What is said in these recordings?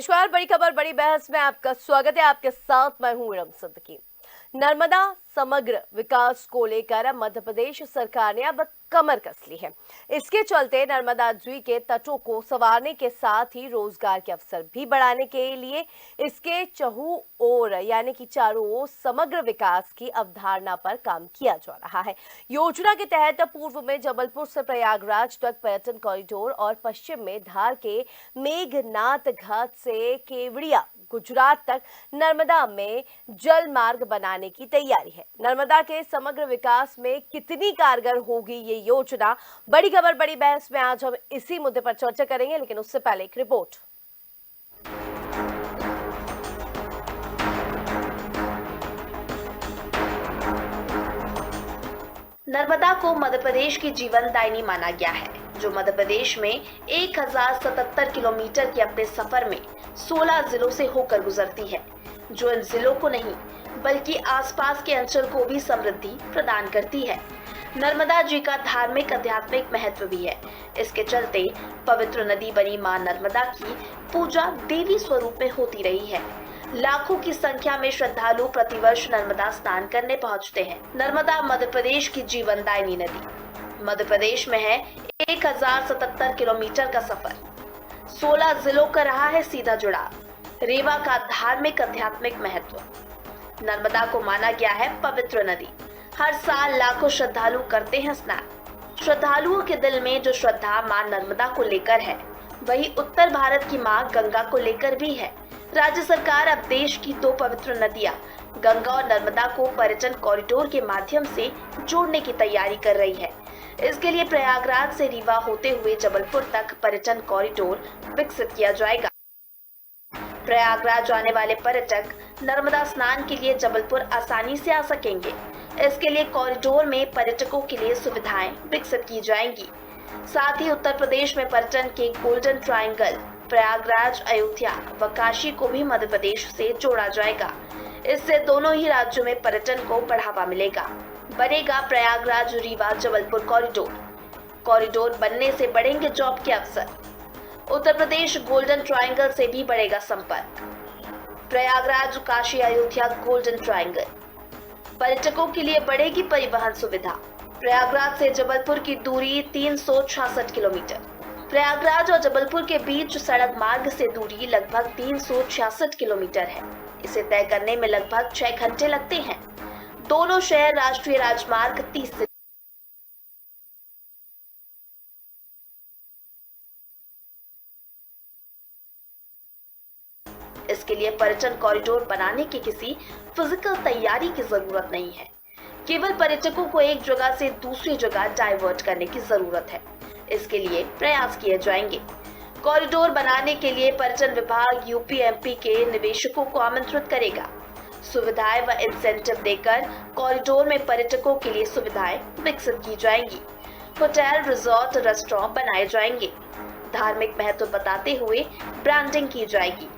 नमस्कार। बड़ी खबर बड़ी बहस में आपका स्वागत है। आपके साथ मैं हूं इरम सिद्दीकी। नर्मदा समग्र विकास को लेकर मध्य प्रदेश सरकार ने अब कमर कस ली है। इसके चलते नर्मदा जी के तटों को संवारने के साथ ही रोजगार के अवसर भी बढ़ाने के लिए इसके चहु ओर यानी कि चारों ओर समग्र विकास की अवधारणा पर काम किया जा रहा है। योजना के तहत पूर्व में जबलपुर से प्रयागराज तक पर्यटन कॉरिडोर और पश्चिम में धार के मेघनाथ घाट से केवड़िया गुजरात तक नर्मदा में जल मार्ग बनाने की तैयारी है। नर्मदा के समग्र विकास में कितनी कारगर होगी ये योजना, बड़ी खबर बड़ी बहस में आज हम इसी मुद्दे पर चर्चा करेंगे, लेकिन उससे पहले एक रिपोर्ट। नर्मदा को मध्य प्रदेश की जीवनदायिनी माना गया है, जो मध्य प्रदेश में 1077 किलोमीटर के अपने सफर में 16 जिलों से होकर गुजरती है, जो इन जिलों को नहीं बल्कि आसपास के अंचल को भी समृद्धि प्रदान करती है। नर्मदा जी का धार्मिक आध्यात्मिक महत्व भी है। इसके चलते पवित्र नदी बनी मां नर्मदा की पूजा देवी स्वरूप में होती रही है। लाखों की संख्या में श्रद्धालु प्रतिवर्ष नर्मदा स्नान करने पहुंचते हैं। नर्मदा मध्य प्रदेश की जीवनदायिनी नदी मध्य प्रदेश में है। 1077 किलोमीटर का सफर, 16 जिलों का रहा है सीधा जुड़ाव। रेवा का धार्मिक आध्यात्मिक महत्व। नर्मदा को माना गया है पवित्र नदी। हर साल लाखों श्रद्धालु करते हैं स्नान। श्रद्धालुओं के दिल में जो श्रद्धा मां नर्मदा को लेकर है, वही उत्तर भारत की मां गंगा को लेकर भी है। राज्य सरकार अब देश की 2 पवित्र नदियां गंगा और नर्मदा को पर्यटन कॉरिडोर के माध्यम से जोड़ने की तैयारी कर रही है। इसके लिए प्रयागराज से रीवा होते हुए जबलपुर तक पर्यटन कॉरिडोर विकसित किया जाएगा। प्रयागराज आने वाले पर्यटक नर्मदा स्नान के लिए जबलपुर आसानी से आ सकेंगे। इसके लिए कॉरिडोर में पर्यटकों के लिए सुविधाएं विकसित की जाएंगी। साथ ही उत्तर प्रदेश में पर्यटन के गोल्डन ट्रायंगल प्रयागराज, अयोध्या व काशी को भी मध्य प्रदेश से जोड़ा जाएगा। इससे दोनों ही राज्यों में पर्यटन को बढ़ावा मिलेगा। बनेगा प्रयागराज रीवा जबलपुर कॉरिडोर बनने से बढ़ेंगे जॉब के अवसर। उत्तर प्रदेश गोल्डन ट्रायंगल से भी बढ़ेगा संपर्क। Prayagraj, Kashi, Ayodhya golden triangle. पर्यटकों के लिए बढ़ेगी परिवहन सुविधा। प्रयागराज से जबलपुर की दूरी 366 किलोमीटर। प्रयागराज और जबलपुर के बीच सड़क मार्ग से दूरी लगभग 366 किलोमीटर है। इसे तय करने में लगभग 6 घंटे लगते हैं। दोनों शहर राष्ट्रीय राजमार्ग 30 से इसके लिए पर्यटन कॉरिडोर बनाने की किसी फिजिकल तैयारी की जरूरत नहीं है। केवल पर्यटकों को एक जगह से दूसरी जगह डाइवर्ट करने की जरूरत है। इसके लिए प्रयास किए जाएंगे। कॉरिडोर बनाने के लिए पर्यटन विभाग यूपी एमपी के निवेशकों को आमंत्रित करेगा। सुविधाएं व इंसेंटिव देकर कॉरिडोर में पर्यटकों के लिए सुविधाएं विकसित की जाएंगी। होटल, रिजॉर्ट, रेस्टोरेंट बनाए जाएंगे। धार्मिक महत्व बताते हुए ब्रांडिंग की जाएगी।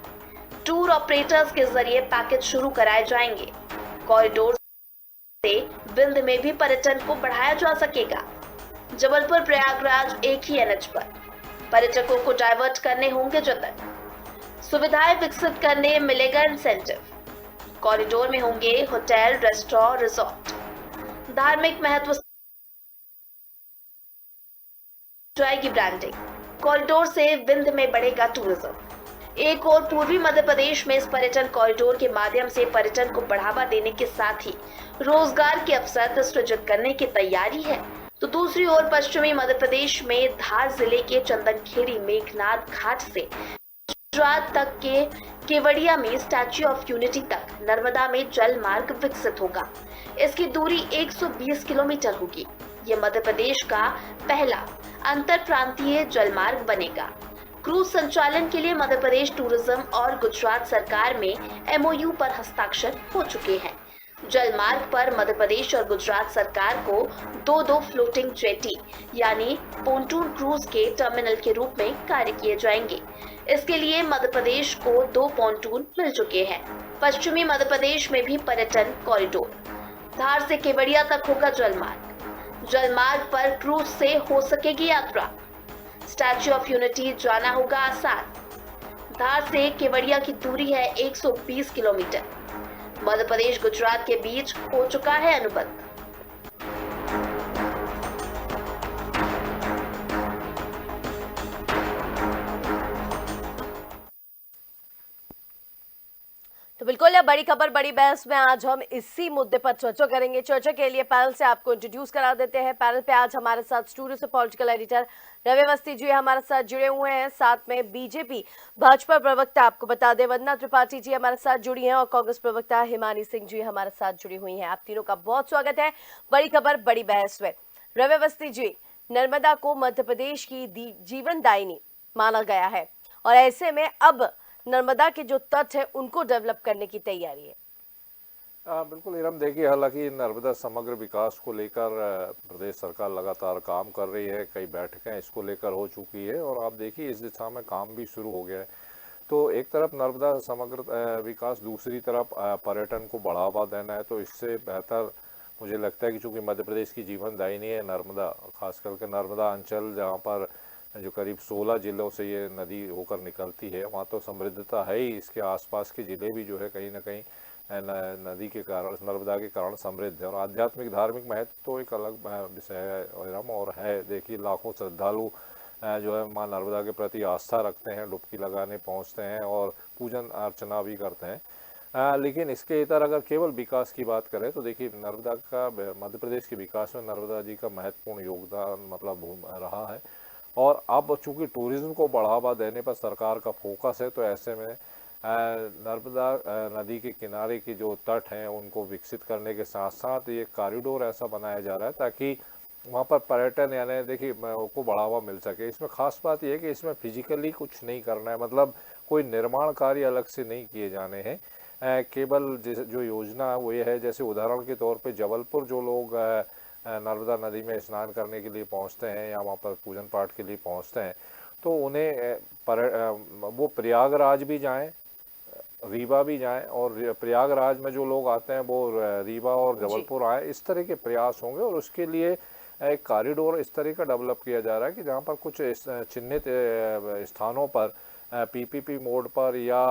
टूर ऑपरेटर्स के जरिए पैकेज शुरू कराए जाएंगे। कॉरिडोर से विंध्य में भी पर्यटन को बढ़ाया जा सकेगा। जबलपुर प्रयागराज एक ही एनएच पर। पर्यटकों को डाइवर्ट करने होंगे जतन। सुविधाएं विकसित करने मिलेगा इंसेंटिव। कॉरिडोर में होंगे होटल, रेस्टोरेंट, रिजॉर्ट। धार्मिक महत्व जाएगी ब्रांडिंग। कॉरिडोर से विंध्य में बढ़ेगा टूरिज्म। एक और पूर्वी मध्य प्रदेश में इस पर्यटन कॉरिडोर के माध्यम से पर्यटन को बढ़ावा देने के साथ ही रोजगार के अवसर सृजित करने की तैयारी है। तो दूसरी ओर पश्चिमी मध्य प्रदेश में धार जिले के चंदनखेड़ी मेघनाथ घाट से गुजरात तक के केवड़िया में स्टैच्यू ऑफ यूनिटी तक नर्मदा में जल मार्ग विकसित होगा। इसकी दूरी 120 किलोमीटर होगी। ये मध्य प्रदेश का पहला अंतर प्रांतीय जल मार्ग बनेगा। क्रूज संचालन के लिए मध्य प्रदेश टूरिज्म और गुजरात सरकार में एमओयू पर हस्ताक्षर हो चुके हैं। जल मार्ग पर मध्य प्रदेश और गुजरात सरकार को 2 फ्लोटिंग जेटी यानी पोंटून क्रूज के टर्मिनल के रूप में कार्य किए जाएंगे। इसके लिए मध्य प्रदेश को 2 पोंटून मिल चुके हैं। पश्चिमी मध्य प्रदेश में भी पर्यटन कॉरिडोर। धार से केवड़िया तक होगा जल मार्ग पर क्रूज से हो सकेगी यात्रा। स्टैच्यू ऑफ यूनिटी जाना होगा आसान। धार से केवड़िया की दूरी है 120 किलोमीटर। मध्य प्रदेश गुजरात के बीच हो चुका है अनुबंध। तो बिल्कुल है, बड़ी खबर बड़ी बहस में आज हम इसी मुद्दे पर चर्चा करेंगे। चर्चा के लिए पैनल से आपको इंट्रोड्यूस करा देते हैं। पैनल पे आज हमारे साथ स्टूडियो से पॉलिटिकल एडिटर रवि अवस्थी जी हमारे साथ जुड़े हुए हैं, साथ में बीजेपी भाजपा प्रवक्ता आपको बता दें वंदना त्रिपाठी जी हमारे साथ जुड़ी हैं और कांग्रेस प्रवक्ता हिमानी सिंह जी हमारे साथ जुड़ी हुई हैं। आप तीनों का बहुत स्वागत है बड़ी खबर बड़ी बहस में। रवि अवस्थी जी, नर्मदा को मध्य प्रदेश की जीवनदायिनी माना गया है और ऐसे में अब नर्मदा के जो तट है उनको डेवलप करने की तैयारी है। बिल्कुल इरम, देखिए हालांकि नर्मदा समग्र विकास को लेकर प्रदेश सरकार लगातार काम कर रही है। कई बैठकें इसको लेकर हो चुकी है और आप देखिए इस दिशा में काम भी शुरू हो गया है। तो एक तरफ नर्मदा समग्र विकास, दूसरी तरफ पर्यटन को बढ़ावा देना है। तो इससे बेहतर मुझे लगता है कि चूँकि मध्य प्रदेश की जीवनदायिनी है नर्मदा, खास करके नर्मदा अंचल जहाँ पर जो करीब 16 जिलों से ये नदी होकर निकलती है, वहाँ तो समृद्धता है ही। इसके आसपास के ज़िले भी जो है कहीं ना कहीं नदी के कारण, नर्मदा के कारण समृद्ध है। और आध्यात्मिक धार्मिक महत्व तो एक अलग विषय है और है। देखिए लाखों श्रद्धालु जो है माँ नर्मदा के प्रति आस्था रखते हैं, डुबकी लगाने पहुँचते हैं और पूजन अर्चना भी करते हैं। लेकिन इसके इतर अगर केवल विकास की बात करें तो देखिए नर्मदा का, मध्य प्रदेश के विकास में नर्मदा जी का महत्वपूर्ण योगदान मतलब रहा है। और अब चूंकि टूरिज्म को बढ़ावा देने पर सरकार का फोकस है, तो ऐसे में नर्मदा नदी के किनारे की जो तट हैं उनको विकसित करने के साथ साथ ये कॉरिडोर ऐसा बनाया जा रहा है ताकि वहाँ पर पर्यटन यानी देखिए को बढ़ावा मिल सके। इसमें खास बात यह है कि इसमें फिजिकली कुछ नहीं करना है, मतलब कोई निर्माण कार्य अलग से नहीं किए जाने हैं। केवल जो योजना है वो ये है, जैसे उदाहरण के तौर पे जबलपुर जो लोग नर्मदा नदी में स्नान करने के लिए पहुंचते हैं या वहाँ पर पूजन पाठ के लिए पहुंचते हैं, तो उन्हें वो प्रयागराज भी जाएं, रीवा भी जाएं, और प्रयागराज में जो लोग आते हैं वो रीवा और जबलपुर आए। इस तरह के प्रयास होंगे और उसके लिए एक कॉरिडोर इस तरह का डेवलप किया जा रहा है कि जहाँ पर कुछ चिन्हित स्थानों पर पीपीपी मोड पर या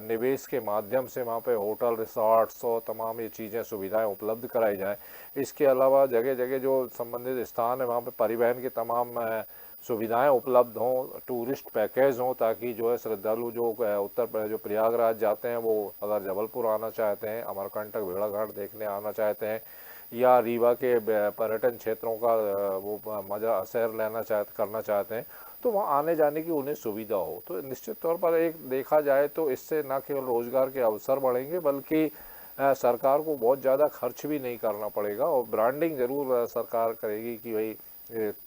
निवेश के माध्यम से वहाँ पे होटल, रिसोर्ट्स और तमाम ये चीज़ें, सुविधाएं उपलब्ध कराई जाएं। इसके अलावा जगह जगह जो संबंधित स्थान है वहाँ पे परिवहन के तमाम सुविधाएं उपलब्ध हों, टूरिस्ट पैकेज हों, ताकि जो है श्रद्धालु जो जो प्रयागराज जाते हैं वो अगर जबलपुर आना चाहते हैं, अमरकंटक भेड़ाघाट देखने आना चाहते हैं या रीवा के पर्यटन क्षेत्रों का वो मजा सैर करना चाहते हैं, तो वहाँ आने जाने की उन्हें सुविधा हो। तो निश्चित तौर पर एक देखा जाए तो इससे न केवल रोजगार के अवसर बढ़ेंगे बल्कि सरकार को बहुत ज़्यादा खर्च भी नहीं करना पड़ेगा और ब्रांडिंग जरूर सरकार करेगी कि भाई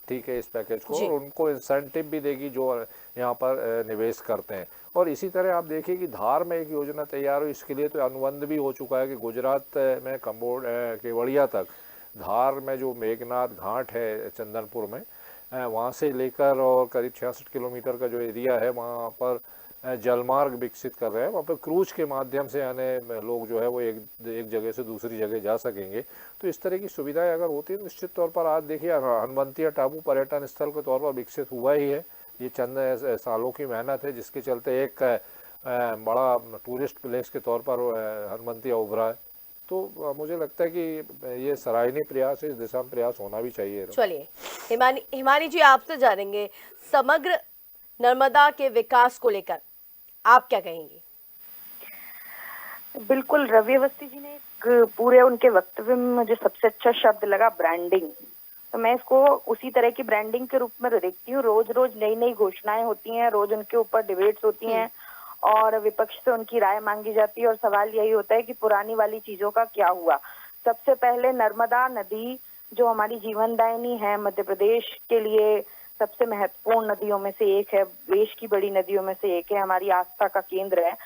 ठीक है इस पैकेज को, और उनको इंसेंटिव भी देगी जो यहाँ पर निवेश करते हैं। और इसी तरह आप देखिए कि धार में एक योजना तैयार हुई, इसके लिए तो अनुबंध भी हो चुका है कि गुजरात में केवड़िया तक धार में जो मेघनाथ घाट है चंदनपुर में, वहाँ से लेकर और करीब 66 किलोमीटर का जो एरिया है वहाँ पर जलमार्ग विकसित कर रहे हैं। वहाँ पर क्रूज के माध्यम से आने लोग जो है वो एक जगह से दूसरी जगह जा सकेंगे। तो इस तरह की सुविधाएं अगर होती है निश्चित तौर पर आज देखिए हनुमंतिया टापू पर्यटन स्थल के तौर पर विकसित हुआ ही है। ये चंद सालों की मेहनत है जिसके चलते एक बड़ा टूरिस्ट प्लेस के तौर पर हनुमंतिया उभरा है। तो मुझे लगता है कि ये सराहनीय प्रयास है, इस दिशा में प्रयास होना भी चाहिए। चलिए हिमानी जी, आपसे जानेंगे समग्र नर्मदा के विकास को लेकर आप क्या कहेंगी? बिल्कुल, रवि अवस्थी जी ने एक पूरे उनके वक्तव्य में मुझे सबसे अच्छा शब्द लगा ब्रांडिंग। तो मैं इसको उसी तरह की ब्रांडिंग के रूप में देखती हूँ। रोज रोज नई नई घोषणाएं होती हैं, रोज उनके ऊपर डिबेट्स होती हैं और विपक्ष से उनकी राय मांगी जाती है और सवाल यही होता है कि पुरानी वाली चीजों का क्या हुआ। सबसे पहले नर्मदा नदी जो हमारी जीवनदायिनी है, मध्य प्रदेश के लिए सबसे महत्वपूर्ण नदियों में से एक है, देश की बड़ी नदियों में से एक है, हमारी आस्था का केंद्र है।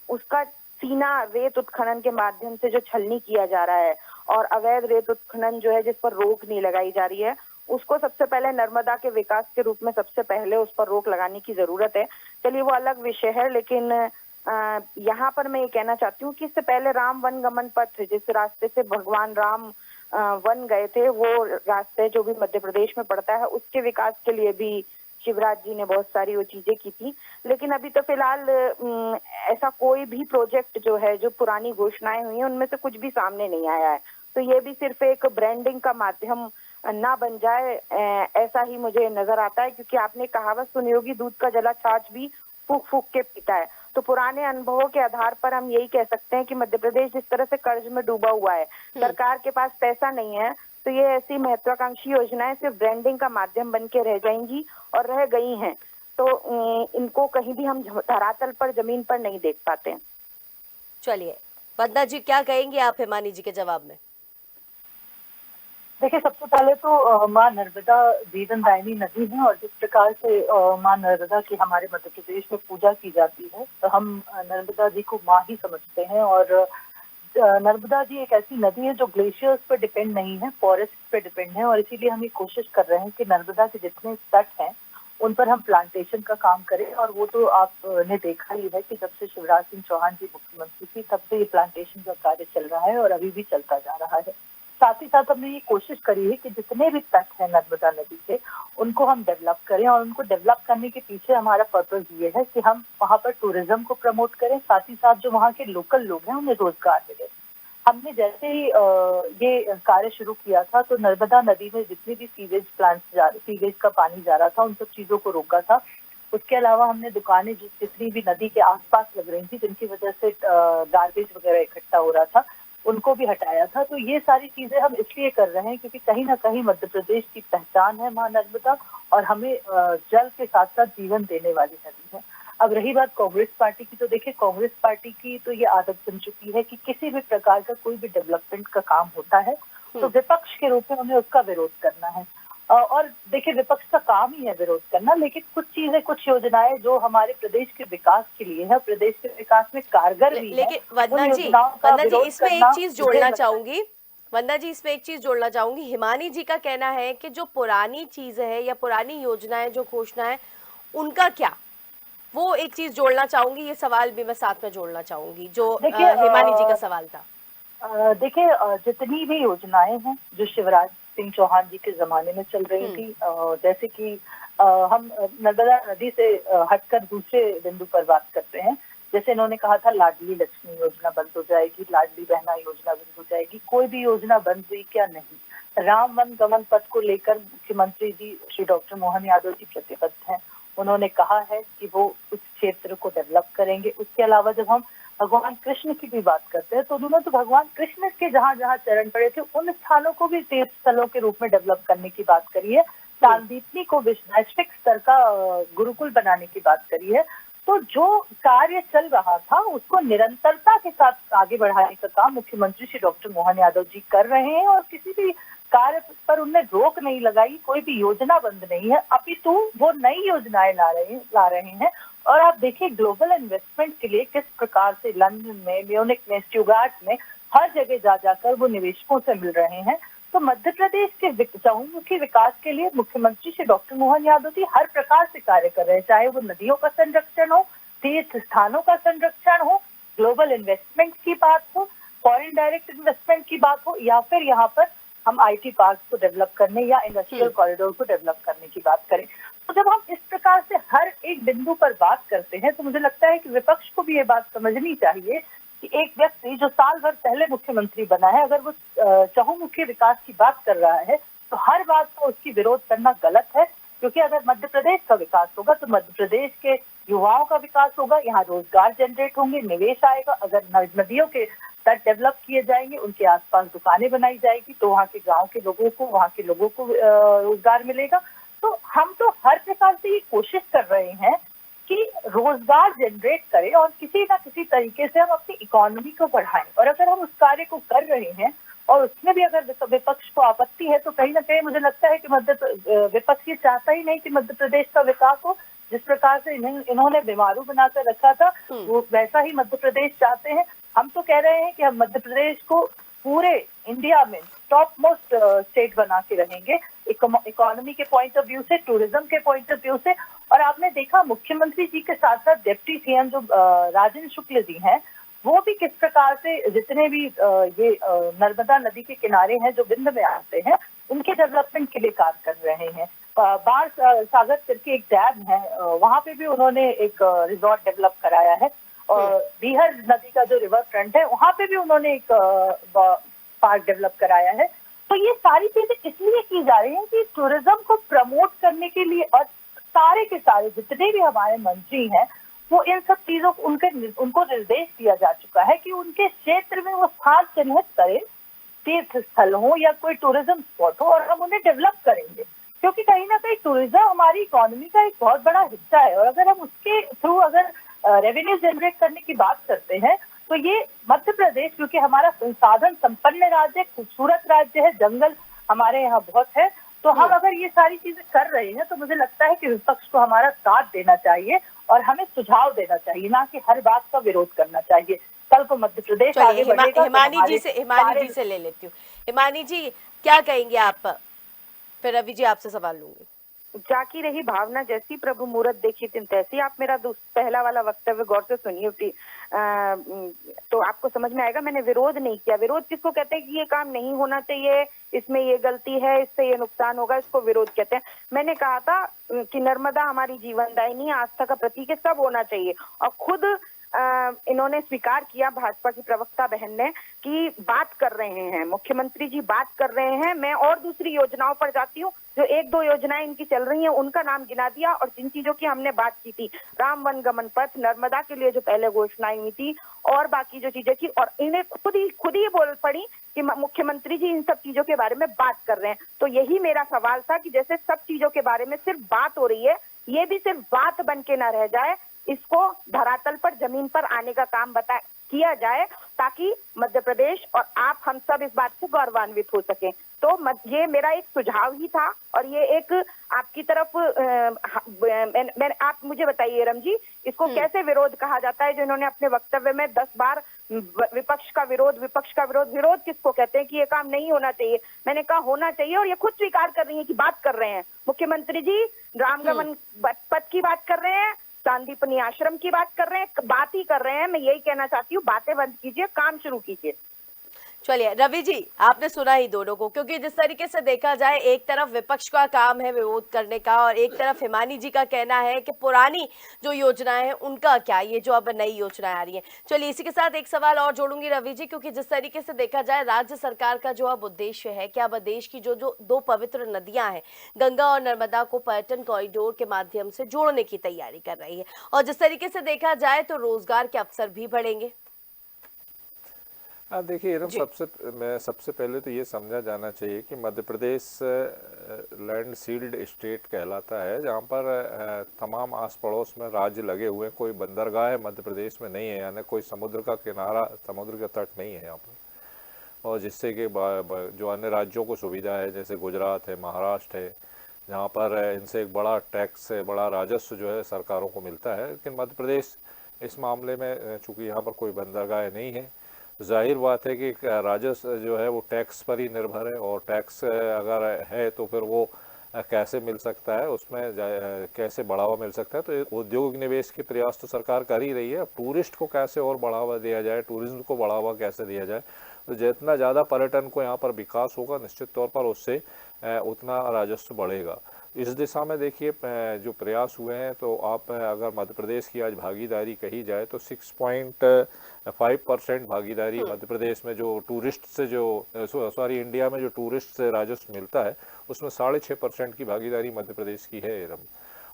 उसका सीना रेत उत्खनन के माध्यम से जो छलनी किया जा रहा है और अवैध रेत उत्खनन जो है जिस पर रोक नहीं लगाई जा रही है, उसको सबसे पहले नर्मदा के विकास के रूप में सबसे पहले उस पर रोक लगाने की जरूरत है। चलिए वो अलग विषय है, लेकिन यहाँ पर मैं ये कहना चाहती हूँ कि इससे पहले राम वन गमन पथ, जिस रास्ते से भगवान राम वन गए थे, वो रास्ते जो भी मध्य प्रदेश में पड़ता है उसके विकास के लिए भी शिवराज जी ने बहुत सारी वो चीजें की थी, लेकिन अभी तो फिलहाल ऐसा कोई भी प्रोजेक्ट जो है, जो पुरानी घोषणाएं हुई हैं उनमें से कुछ भी सामने नहीं आया है। तो ये भी सिर्फ एक ब्रांडिंग का माध्यम ना बन जाए, ऐसा ही मुझे नजर आता है। क्योंकि आपने कहावत सुनी होगी, दूध का जला छाछ भी फूक फूक के पीता है। तो पुराने अनुभवों के आधार पर हम यही कह सकते हैं कि मध्य प्रदेश जिस तरह से कर्ज में डूबा हुआ है, सरकार के पास पैसा नहीं है, तो ये ऐसी महत्वाकांक्षी योजनाएं सिर्फ ब्रांडिंग का माध्यम बन के रह जाएंगी और रह गई हैं। तो इनको कहीं भी हम धरातल पर, जमीन पर नहीं देख पाते हैं। चलिए वंदना जी, क्या कहेंगे आप हिमानी जी के जवाब में? देखिए, सबसे पहले तो माँ नर्मदा जीवनदायिनी नदी है, और जिस प्रकार से माँ नर्मदा की हमारे मध्य प्रदेश में पूजा की जाती है, तो हम नर्मदा जी को माँ ही समझते हैं। और नर्मदा जी एक ऐसी नदी है जो ग्लेशियर्स पर डिपेंड नहीं है, फॉरेस्ट पे डिपेंड है, और इसीलिए हम ये कोशिश कर रहे हैं कि नर्मदा के जितने तट हैं उन पर हम प्लांटेशन का काम करें। और वो तो आपने देखा ही है कि जब से शिवराज सिंह चौहान जी मुख्यमंत्री थी तब से ये प्लांटेशन का कार्य चल रहा है और अभी भी चलता जा रहा है। साथ ही साथ हमने ये कोशिश करी है कि जितने भी तट हैं नर्मदा नदी के, उनको हम डेवलप करें, और उनको डेवलप करने के पीछे हमारा पर्पस ये है कि हम वहाँ पर टूरिज्म को प्रमोट करें, साथ ही साथ जो वहाँ के लोकल लोग हैं उन्हें रोजगार मिले। हमने जैसे ही ये कार्य शुरू किया था, तो नर्मदा नदी में जितनी भी सीवेज का पानी जा रहा था, उन सब चीजों को रोका था। उसके अलावा हमने दुकानें जितनी भी नदी के आसपास लग रही थी, जिनकी वजह से गार्बेज वगैरह इकट्ठा हो रहा था, उनको भी हटाया था। तो ये सारी चीजें हम इसलिए कर रहे हैं क्योंकि कहीं ना कहीं मध्य प्रदेश की पहचान है मां नर्मदा, और हमें जल के साथ साथ जीवन देने वाली नदी है। अब रही बात कांग्रेस पार्टी की, तो देखिए कांग्रेस पार्टी की तो ये आदत बन चुकी है कि किसी भी प्रकार का कोई भी डेवलपमेंट का काम होता है तो विपक्ष के रूप में उन्हें उसका विरोध करना है। और देखिए, विपक्ष का काम ही है विरोध करना, लेकिन कुछ चीजें, कुछ योजनाएं जो हमारे प्रदेश के विकास के लिए है, प्रदेश के विकास में कारगर भी है, लेकिन वंदना जी, इसमें एक चीज जोड़ना चाहूंगी। वंदना जी, इसमें एक चीज जोड़ना चाहूंगी। हिमानी जी का कहना है कि जो पुरानी चीजें है या पुरानी योजनाएं, जो घोषणाएं, उनका क्या, वो एक चीज जोड़ना चाहूंगी। ये सवाल भी मैं साथ में जोड़ना चाहूंगी जो हिमानी जी का सवाल था। देखिए, जितनी भी योजनाएं हैं जो शिवराज सिंह चौहान जी के जमाने में चल रही थी, जैसे कि हम नर्मदा नदी से हटकर दूसरे बिंदु पर बात करते हैं। जैसे इन्होंने कहा था लाडली लक्ष्मी योजना बंद हो जाएगी, लाडली बहना योजना बंद हो जाएगी। कोई भी योजना बंद हुई क्या? नहीं। राम वन गमन पथ को लेकर मुख्यमंत्री जी श्री डॉक्टर मोहन यादव जी प्रतिबद्ध हैं। उन्होंने कहा है कि वो उस क्षेत्र को डेवलप करेंगे। उसके अलावा जब हम भगवान कृष्ण की भी बात करते हैं, तो उन्होंने तो भगवान कृष्ण के जहाँ जहाँ चरण पड़े थे उन स्थानों को भी तीर्थ स्थलों के रूप में डेवलप करने की बात करी है। सांदीपनी को वैश्विक स्तर का गुरुकुल बनाने की बात करी है। तो जो कार्य चल रहा था उसको निरंतरता के साथ आगे बढ़ाने का काम मुख्यमंत्री श्री डॉक्टर मोहन यादव जी कर रहे हैं, और किसी भी कार्य पर उन्हें रोक नहीं लगाई, कोई भी योजना बंद नहीं है, अपितु वो नई योजनाएं ला रहे हैं। और आप देखिए, ग्लोबल इन्वेस्टमेंट के लिए किस प्रकार से लंदन में, म्यूनिक में, स्टुगार्ट में, हर जगह जाकर वो निवेशकों से मिल रहे हैं। तो मध्य प्रदेश के चहुमुखी विकास के लिए मुख्यमंत्री श्री डॉक्टर मोहन यादव जी हर प्रकार से कार्य कर रहे हैं, चाहे वो नदियों का संरक्षण हो, तीर्थ स्थानों का संरक्षण हो, ग्लोबल इन्वेस्टमेंट की बात हो, फॉरेन डायरेक्ट इन्वेस्टमेंट की बात हो, या फिर यहाँ पर हम आईटी पार्क को डेवलप करने या इंडस्ट्रियल कॉरिडोर को डेवलप करने की बात करें। तो जब हम इस प्रकार से हर एक बिंदु पर बात करते हैं, तो मुझे लगता है कि विपक्ष को भी ये बात समझनी चाहिए कि एक व्यक्ति जो साल भर पहले मुख्यमंत्री बना है, अगर वो चहुमुखी विकास की बात कर रहा है, तो हर बात को उसकी विरोध करना गलत है। क्योंकि अगर मध्य प्रदेश का विकास होगा तो मध्य प्रदेश के युवाओं का विकास होगा, यहाँ रोजगार जनरेट होंगे, निवेश आएगा। अगर नदियों के तट डेवलप किए जाएंगे, उनके आसपास दुकानें बनाई जाएगी, तो वहाँ के गांव के लोगों को, वहाँ के लोगों को रोजगार मिलेगा। तो हम तो हर प्रकार से ये कोशिश कर रहे हैं कि रोजगार जनरेट करें और किसी ना किसी तरीके से हम अपनी इकोनॉमी को बढ़ाएं। और अगर हम उस कार्य को कर रहे हैं और उसमें भी अगर विपक्ष को आपत्ति है, तो कहीं ना कहीं मुझे लगता है कि विपक्ष ये चाहता ही नहीं कि मध्य प्रदेश का विकास हो। जिस प्रकार से इन्होंने बीमारू बनाकर रखा था, वो वैसा ही मध्य प्रदेश चाहते हैं। हम तो कह रहे हैं कि हम मध्य प्रदेश को पूरे इंडिया में टॉप मोस्ट स्टेट बना के रहेंगे, इकोनॉमी के पॉइंट ऑफ व्यू से, टूरिज्म के पॉइंट ऑफ व्यू से। और आपने देखा मुख्यमंत्री जी के साथ साथ डिप्टी सीएम जो राजेंद्र शुक्ल जी हैं, वो भी किस प्रकार से जितने भी ये नर्मदा नदी के किनारे हैं जो विंध्य में आते हैं, उनके डेवलपमेंट के लिए कार्य कर रहे हैं। बाण सागर करके एक डैम है, वहाँ पे भी उन्होंने एक रिजॉर्ट डेवलप कराया है। और बीहर नदी का जो रिवर फ्रंट है वहाँ पे भी उन्होंने एक पार्क डेवलप कराया है। तो ये सारी चीजें इसलिए की जा रही हैं कि टूरिज्म को प्रमोट करने के लिए, और सारे के सारे जितने भी हमारे मंत्री हैं वो इन सब चीजों को उनको निर्देश दिया जा चुका है कि उनके क्षेत्र में वो स्थान चिन्हित करें, तीर्थ स्थल हो या कोई टूरिज्म स्पॉट हो, और हम उन्हें डेवलप करेंगे। क्योंकि कहीं ना कहीं टूरिज्म हमारी इकोनॉमी का एक बहुत बड़ा हिस्सा है, और अगर हम उसके थ्रू अगर रेवेन्यू जनरेट करने की बात करते हैं तो ये मध्य प्रदेश, क्योंकि हमारा संसाधन संपन्न राज्य, खूबसूरत राज्य है, जंगल हमारे यहाँ बहुत है, तो हम अगर ये सारी चीजें कर रहे हैं तो मुझे लगता है कि विपक्ष को हमारा साथ देना चाहिए और हमें सुझाव देना चाहिए, ना कि हर बात का विरोध करना चाहिए। कल को मध्य प्रदेश आगे बढ़ेगा तो हिमानी जी से ले लेती हूँ। हिमानी जी क्या कहेंगे आप, फिर रवि जी आपसे सवाल लूंगी। जाकी रही भावना जैसी प्रभु मूरत देखी तिन तैसी। आप मेरा पहला वाला वक्तव्य गौर से सुनिए तो आपको समझ में आएगा। मैंने विरोध नहीं किया। विरोध किसको कहते हैं कि ये काम नहीं होना चाहिए, इसमें ये गलती है, इससे ये नुकसान होगा, इसको विरोध कहते हैं। मैंने कहा था कि नर्मदा हमारी जीवनदायिनी आस्था का प्रतीक है, सब होना चाहिए। और खुद इन्होंने स्वीकार किया, भाजपा की प्रवक्ता बहन ने, कि बात कर रहे हैं मुख्यमंत्री जी, बात कर रहे हैं। मैं और दूसरी योजनाओं पर जाती हूँ, जो एक दो योजनाएं इनकी चल रही हैं उनका नाम गिना दिया, और जिन चीजों की हमने बात की थी, राम वन गमन पथ, नर्मदा के लिए जो पहले घोषणाएं हुई थी और बाकी जो चीजें थी, और इन्हें खुद ही बोल पड़ी कि मुख्यमंत्री जी इन सब चीजों के बारे में बात कर रहे हैं। तो यही मेरा सवाल था कि जैसे सब चीजों के बारे में सिर्फ बात हो रही है, ये भी सिर्फ बात बन के ना रह जाए, इसको धरातल पर, जमीन पर आने का काम किया जाए, ताकि मध्य प्रदेश और आप हम सब इस बात से गौरवान्वित हो सकें। तो ये मेरा एक सुझाव ही था, और ये एक आपकी तरफ आप मुझे बताइए रम जी, इसको कैसे विरोध कहा जाता है? जो इन्होंने अपने वक्तव्य में 10 बार विपक्ष का विरोध, विरोध किसको कहते हैं कि ये काम नहीं होना चाहिए? मैंने कहा होना चाहिए, और ये खुद स्वीकार कर रही है कि बात कर रहे हैं। मुख्यमंत्री जी रामगमन पथ की बात कर रहे हैं, सांदीपनी आश्रम की बात कर रहे हैं, बात ही कर रहे हैं। मैं यही कहना चाहती हूँ, बातें बंद कीजिए, काम शुरू कीजिए। चलिए रवि जी, आपने सुना ही दोनों को, क्योंकि जिस तरीके से देखा जाए, एक तरफ विपक्ष का काम है विरोध करने का, और एक तरफ हिमानी जी का कहना है कि पुरानी जो योजनाएं हैं उनका क्या, ये जो अब नई योजनाएं आ रही हैं। चलिए इसी के साथ एक सवाल और जोड़ूंगी रवि जी, क्योंकि जिस तरीके से देखा जाए राज्य सरकार का जो अब उद्देश्य है कि अब देश की जो दो पवित्र नदियां हैं, गंगा और नर्मदा को पर्यटन कॉरिडोर के माध्यम से जोड़ने की तैयारी कर रही है, और जिस तरीके से देखा जाए तो रोजगार के अवसर भी बढ़ेंगे। देखिए सबसे पहले तो ये समझा जाना चाहिए कि Madhya Pradesh land sealed state कहलाता है, जहाँ पर तमाम आस पड़ोस में राज्य लगे हुए हैं। कोई बंदरगाह मध्य प्रदेश में नहीं है, यानी कोई समुद्र का किनारा, समुद्र का तट नहीं है यहाँ पर। और जिससे कि जो अन्य राज्यों को सुविधा है, जैसे गुजरात है, महाराष्ट्र है, जहाँ पर इनसे एक बड़ा टैक्स है, बड़ा राजस्व जो है सरकारों को मिलता है। लेकिन मध्य प्रदेश इस मामले में चूँकि यहाँ पर कोई बंदरगाह नहीं है, जाहिर बात है कि राजस्व जो है वो टैक्स पर ही निर्भर है, और टैक्स अगर है तो फिर वो कैसे मिल सकता है, उसमें कैसे बढ़ावा मिल सकता है। तो उद्योग निवेश के प्रयास तो सरकार कर ही रही है। अब टूरिस्ट को कैसे और बढ़ावा दिया जाए, टूरिज्म को बढ़ावा कैसे दिया जाए, तो जितना ज़्यादा पर्यटन को यहाँ पर विकास होगा, निश्चित तौर पर उससे उतना राजस्व बढ़ेगा। इस दिशा में देखिए जो प्रयास हुए हैं, तो आप अगर मध्य प्रदेश की आज भागीदारी कही जाए तो 6.5% भागीदारी मध्य प्रदेश में जो टूरिस्ट से इंडिया में जो टूरिस्ट से राजस्व मिलता है, उसमें 6.5% की भागीदारी मध्य प्रदेश की है।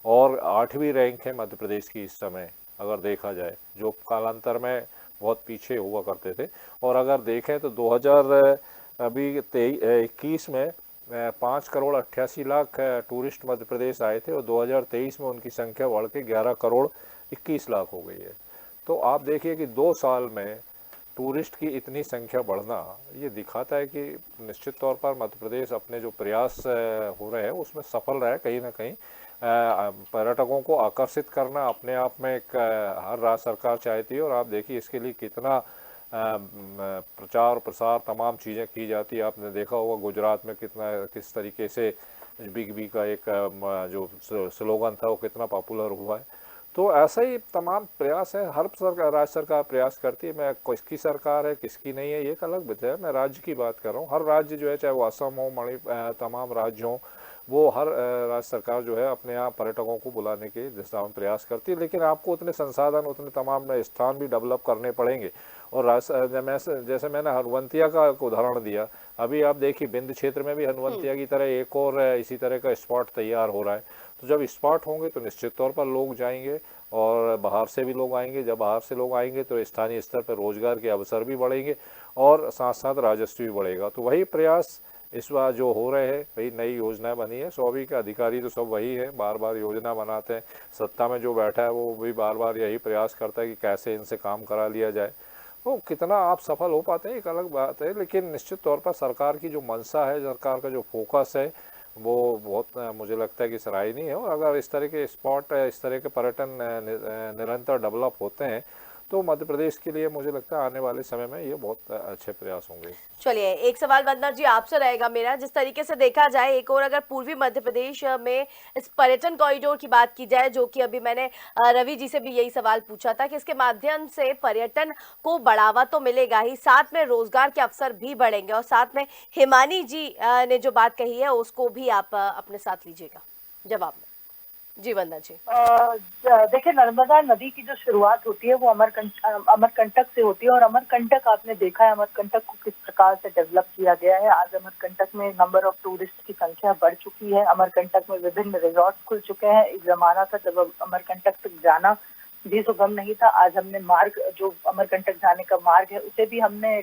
और 8वीं रैंक है मध्य प्रदेश की इस समय, अगर देखा जाए, जो कालांतर में बहुत पीछे हुआ करते थे। और अगर देखें तो 2021 में 5,88,00,000 टूरिस्ट मध्य प्रदेश आए थे, और 2023 में उनकी संख्या बढ़ के 11,21,00,000 हो गई है। तो आप देखिए कि 2 साल में टूरिस्ट की इतनी संख्या बढ़ना, ये दिखाता है कि निश्चित तौर पर मध्य प्रदेश अपने जो प्रयास हो रहे हैं उसमें सफल रहा है। कहीं ना कहीं पर्यटकों को आकर्षित करना अपने आप में एक हर राज्य सरकार चाहती है, और आप देखिए इसके लिए कितना प्रचार प्रसार तमाम चीज़ें की जाती है। आपने देखा होगा गुजरात में किस तरीके से बिग बी का एक जो स्लोगन था वो कितना पॉपुलर हुआ है। तो ऐसा ही तमाम प्रयास है, हर सरकार, राज्य सरकार प्रयास करती है। मैं किसकी सरकार है किसकी नहीं है ये एक अलग विषय है, मैं राज्य की बात कर रहा हूँ। हर राज्य जो है, चाहे वो असम हो, तमाम राज्य हों, वो हर राज्य सरकार जो है अपने यहाँ पर्यटकों को बुलाने के दिशा में प्रयास करती है, लेकिन आपको उतने संसाधन, उतने तमाम स्थान भी डेवलप करने पड़ेंगे। और जैसे मैंने हनुवंतिया का एक उदाहरण दिया, अभी आप देखिए बिंद क्षेत्र में भी हनुवंतिया की तरह एक और इसी तरह का स्पॉट तैयार हो रहा है। तो जब स्पॉट होंगे तो निश्चित तौर पर लोग जाएंगे और बाहर से भी लोग आएंगे। जब बाहर से लोग आएंगे तो स्थानीय स्तर पर रोजगार के अवसर भी बढ़ेंगे और साथ साथ राजस्व भी बढ़ेगा। तो वही प्रयास इस बार जो हो रहे हैं, वही नई योजना बनी है। 100 के अधिकारी तो सब वही है, बार बार योजना बनाते हैं। सत्ता में जो बैठा है वो भी बार बार यही प्रयास करता है कि कैसे इनसे काम करा लिया जाए। तो कितना आप सफल हो पाते हैं एक अलग बात है, लेकिन निश्चित तौर पर सरकार की जो मंशा है, सरकार का जो फोकस है, वो बहुत मुझे लगता है कि सराहनीय है। और अगर इस तरह के स्पॉट, इस तरह के पर्यटन निरंतर डेवलप होते हैं तो मध्य प्रदेश के लिए मुझे लगता है आने वाले समय में ये बहुत अच्छे प्रयास होंगे। चलिए, एक सवाल वंदना जी आपसे रहेगा मेरा। जिस तरीके से देखा जाए, एक और अगर पूर्वी मध्य प्रदेश में इस पर्यटन कॉरिडोर की बात की जाए, जो कि अभी मैंने रवि जी से भी यही सवाल पूछा था कि इसके माध्यम से पर्यटन को बढ़ावा तो मिलेगा ही, साथ में रोजगार के अवसर भी बढ़ेंगे। और साथ में हिमानी जी ने जो बात कही है उसको भी आप अपने साथ लीजिएगा जवाब में। जी वंदना जी। देखिए, नर्मदा नदी की जो शुरुआत होती है वो अमरकंटक से होती है। और अमरकंटक आपने देखा है अमरकंटक को किस प्रकार से डेवलप किया गया है। आज अमरकंटक में नंबर ऑफ टूरिस्ट की संख्या बढ़ चुकी है। अमरकंटक में विभिन्न रिजॉर्ट खुल चुके हैं। एक जमाना था जब अमरकंटक तक जाना भी सुगम नहीं था। आज हमने मार्ग, जो अमरकंटक जाने का मार्ग है, उसे भी हमने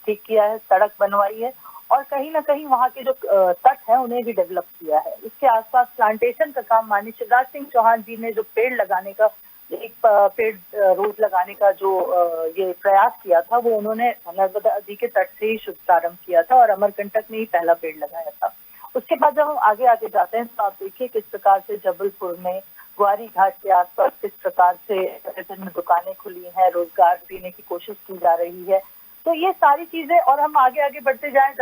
ठीक किया है, सड़क बनवाई है और कहीं ना कहीं वहाँ के जो तट है उन्हें भी डेवलप किया है। इसके आसपास प्लांटेशन का काम माननीय शिवराज सिंह चौहान जी ने जो पेड़ लगाने का, एक पेड़ रोज लगाने का जो ये प्रयास किया था, वो उन्होंने नर्मदा नदी के तट से ही शुभ प्रारंभ किया था और अमरकंटक में ही पहला पेड़ लगाया था। उसके बाद जब हम आगे आगे जाते हैं तो आप देखिए किस प्रकार से जबलपुर में ग्वारी घाट के आसपास किस प्रकार से विभिन्न दुकानें खुली हैं, रोजगार देने की कोशिश की जा रही है। तो ये सारी चीजें, और हम आगे आगे बढ़ते जाएं,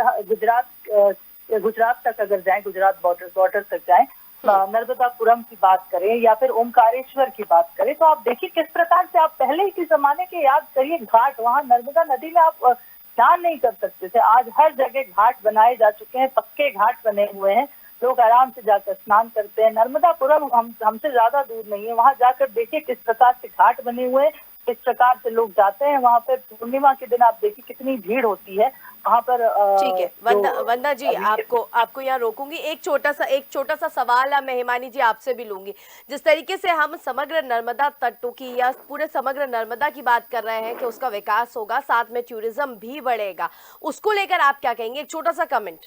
गुजरात तक अगर जाएं, गुजरात बॉर्डर तक जाएं, नर्मदापुरम की बात करें या फिर ओमकारेश्वर की बात करें, तो आप देखिए किस प्रकार से, आप पहले के जमाने के याद करिए घाट, वहाँ नर्मदा नदी में आप स्नान नहीं कर सकते थे। आज हर जगह घाट बनाए जा चुके हैं, पक्के घाट बने हुए हैं, लोग आराम से जाकर स्नान करते हैं। नर्मदापुरम हमसे ज्यादा दूर नहीं है, वहाँ जाकर देखिए किस प्रकार से घाट बने हुए हैं, किस प्रकार से लोग जाते हैं। वहाँ पर पूर्णिमा के दिन आप देखिए कितनी भीड़ होती है वहाँ पर। ठीक है वंदना जी, आपको यहाँ रोकूंगी। एक छोटा सा सवाल मैं हिमानी जी आपसे भी लूंगी। जिस तरीके से हम समग्र नर्मदा तटों की या पूरे समग्र नर्मदा की बात कर रहे हैं कि उसका विकास होगा, साथ में टूरिज्म भी बढ़ेगा, उसको लेकर आप क्या कहेंगे? एक छोटा सा कमेंट।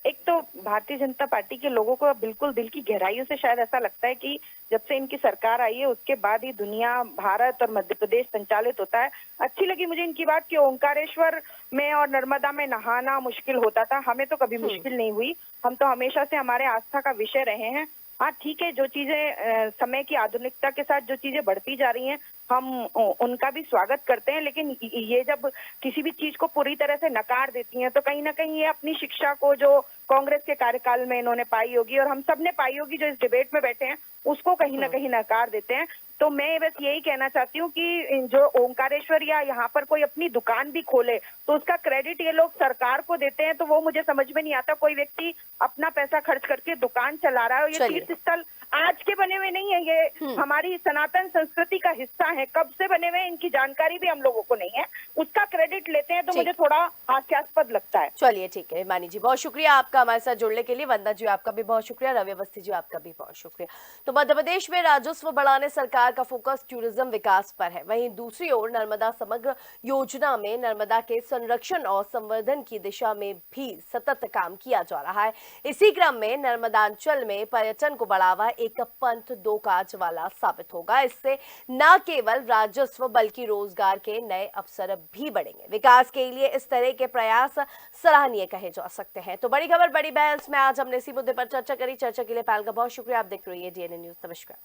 एक तो भारतीय जनता पार्टी के लोगों को बिल्कुल दिल की गहराइयों से शायद ऐसा लगता है कि जब से इनकी सरकार आई है उसके बाद ही दुनिया, भारत और मध्य प्रदेश संचालित होता है। अच्छी लगी मुझे इनकी बात कि ओंकारेश्वर में और नर्मदा में नहाना मुश्किल होता था, हमें तो कभी मुश्किल नहीं हुई। हम तो हमेशा से हमारे आस्था का विषय रहे हैं। हाँ ठीक है, जो चीजें समय की आधुनिकता के साथ जो चीजें बढ़ती जा रही हैं हम उनका भी स्वागत करते हैं, लेकिन ये जब किसी भी चीज को पूरी तरह से नकार देती हैं तो कहीं ना कहीं ये अपनी शिक्षा को जो कांग्रेस के कार्यकाल में इन्होंने पाई होगी और हम सब ने पाई होगी जो इस डिबेट में बैठे हैं, उसको कहीं ना कहीं नकार देते हैं। तो मैं बस यही कहना चाहती हूँ कि जो ओंकारेश्वर या यहाँ पर कोई अपनी दुकान भी खोले तो उसका क्रेडिट ये लोग सरकार को देते हैं, तो वो मुझे समझ में नहीं आता। कोई व्यक्ति अपना पैसा खर्च करके दुकान चला रहा है और ये तीर्थ स्थल आज के बने हुए नहीं है, ये हमारी सनातन संस्कृति का हिस्सा है। कब से बने हुए इनकी जानकारी भी हम लोगों को नहीं है, उसका क्रेडिट लेते हैं तो मुझे थोड़ा हास्यास्पद लगता है। चलिए ठीक है मानी जी, बहुत शुक्रिया आपका हमारे साथ जुड़ने के लिए। वंदना जी आपका भी बहुत शुक्रिया, रवि अवस्थी जी आपका भी बहुत शुक्रिया। तो मध्य प्रदेश में राजस्व बढ़ाने सरकार का फोकस टूरिज्म विकास पर है, वहीं दूसरी ओर नर्मदा समग्र योजना में नर्मदा के संरक्षण और संवर्धन की दिशा में भी सतत काम किया जा रहा है। इसी क्रम में नर्मदांचल में पर्यटन को बढ़ावा एक पंथ दो काज वाला साबित होगा। इससे न केवल राजस्व बल्कि रोजगार के नए अवसर भी बढ़ेंगे। विकास के लिए इस तरह के प्रयास सराहनीय कहे जा सकते हैं। तो बड़ी खबर बड़ी बहस में आज हमने इसी मुद्दे पर चर्चा करी। चर्चा के लिए पैनल का बहुत शुक्रिया। आप देख रही है DNA न्यूज। नमस्कार।